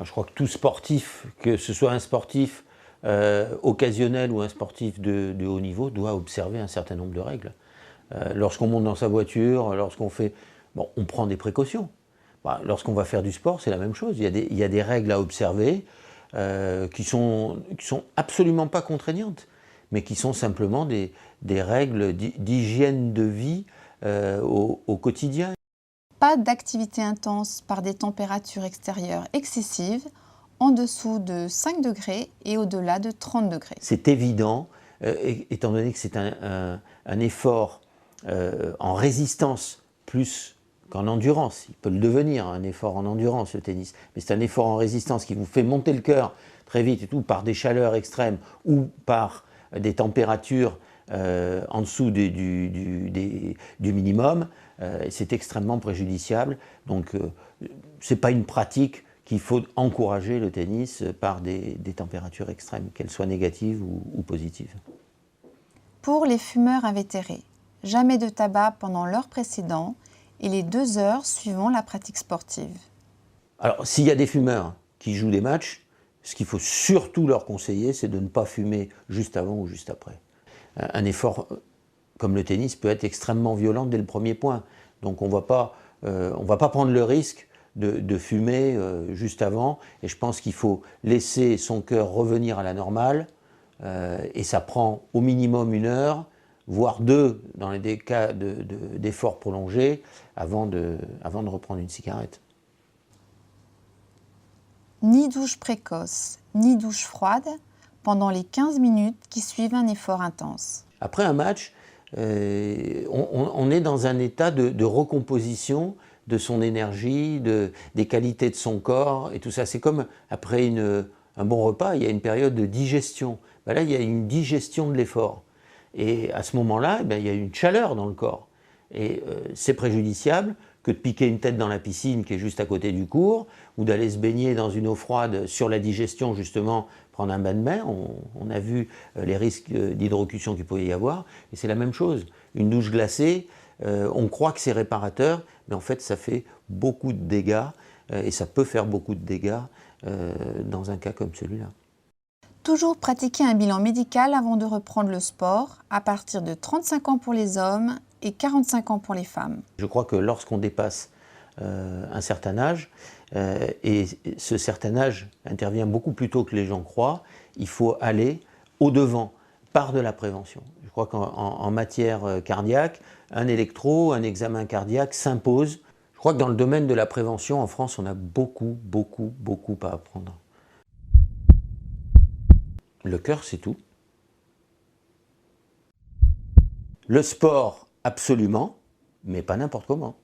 Je crois que tout sportif, que ce soit un sportif occasionnel ou un sportif de haut niveau, doit observer un certain nombre de règles. Lorsqu'on monte dans sa voiture, lorsqu'on fait... Bon, on prend des précautions. Lorsqu'on va faire du sport, c'est la même chose. Il y a des règles à observer qui sont absolument pas contraignantes, mais qui sont simplement des règles d'hygiène de vie au quotidien. Pas d'activité intense par des températures extérieures excessives, en dessous de 5 degrés et au-delà de 30 degrés. C'est évident, étant donné que c'est un effort en résistance plus qu'en endurance. Il peut le devenir, un effort en endurance, le tennis. Mais c'est un effort en résistance qui vous fait monter le cœur très vite et tout, par des chaleurs extrêmes ou par des températures en dessous du minimum. C'est extrêmement préjudiciable. Donc, ce n'est pas une pratique qu'il faut encourager le tennis par des températures extrêmes, qu'elles soient négatives ou positives. Pour les fumeurs invétérés, jamais de tabac pendant l'heure précédente et les 2 heures suivant la pratique sportive. Alors, s'il y a des fumeurs qui jouent des matchs, ce qu'il faut surtout leur conseiller, c'est de ne pas fumer juste avant ou juste après. Un effort comme le tennis peut être extrêmement violent dès le premier point. Donc on ne va pas prendre le risque de fumer juste avant. Et je pense qu'il faut laisser son cœur revenir à la normale. Et ça prend au minimum 1 heure, voire 2 dans les cas d'efforts prolongés, avant de reprendre une cigarette. Ni douche précoce, ni douche froide pendant les 15 minutes qui suivent un effort intense. Après un match, on est dans un état de recomposition de son énergie, des qualités de son corps et tout ça. C'est comme après un bon repas, il y a une période de digestion. Là, il y a une digestion de l'effort. Et à ce moment-là, il y a une chaleur dans le corps. Et c'est préjudiciable que de piquer une tête dans la piscine qui est juste à côté du cours, ou d'aller se baigner dans une eau froide sur la digestion, justement, prendre un bain de mer. On a vu les risques d'hydrocution qu'il pouvait y avoir, et c'est la même chose. Une douche glacée, on croit que c'est réparateur, mais en fait ça fait beaucoup de dégâts, et ça peut faire beaucoup de dégâts dans un cas comme celui-là. Toujours pratiquer un bilan médical avant de reprendre le sport, à partir de 35 ans pour les hommes et 45 ans pour les femmes. Je crois que lorsqu'on dépasse un certain âge, et ce certain âge intervient beaucoup plus tôt que les gens croient, il faut aller au-devant par de la prévention. Je crois qu'en matière cardiaque, un électro, un examen cardiaque s'impose. Je crois que dans le domaine de la prévention, en France, on a beaucoup à apprendre. Le cœur, c'est tout. Le sport, absolument, mais pas n'importe comment.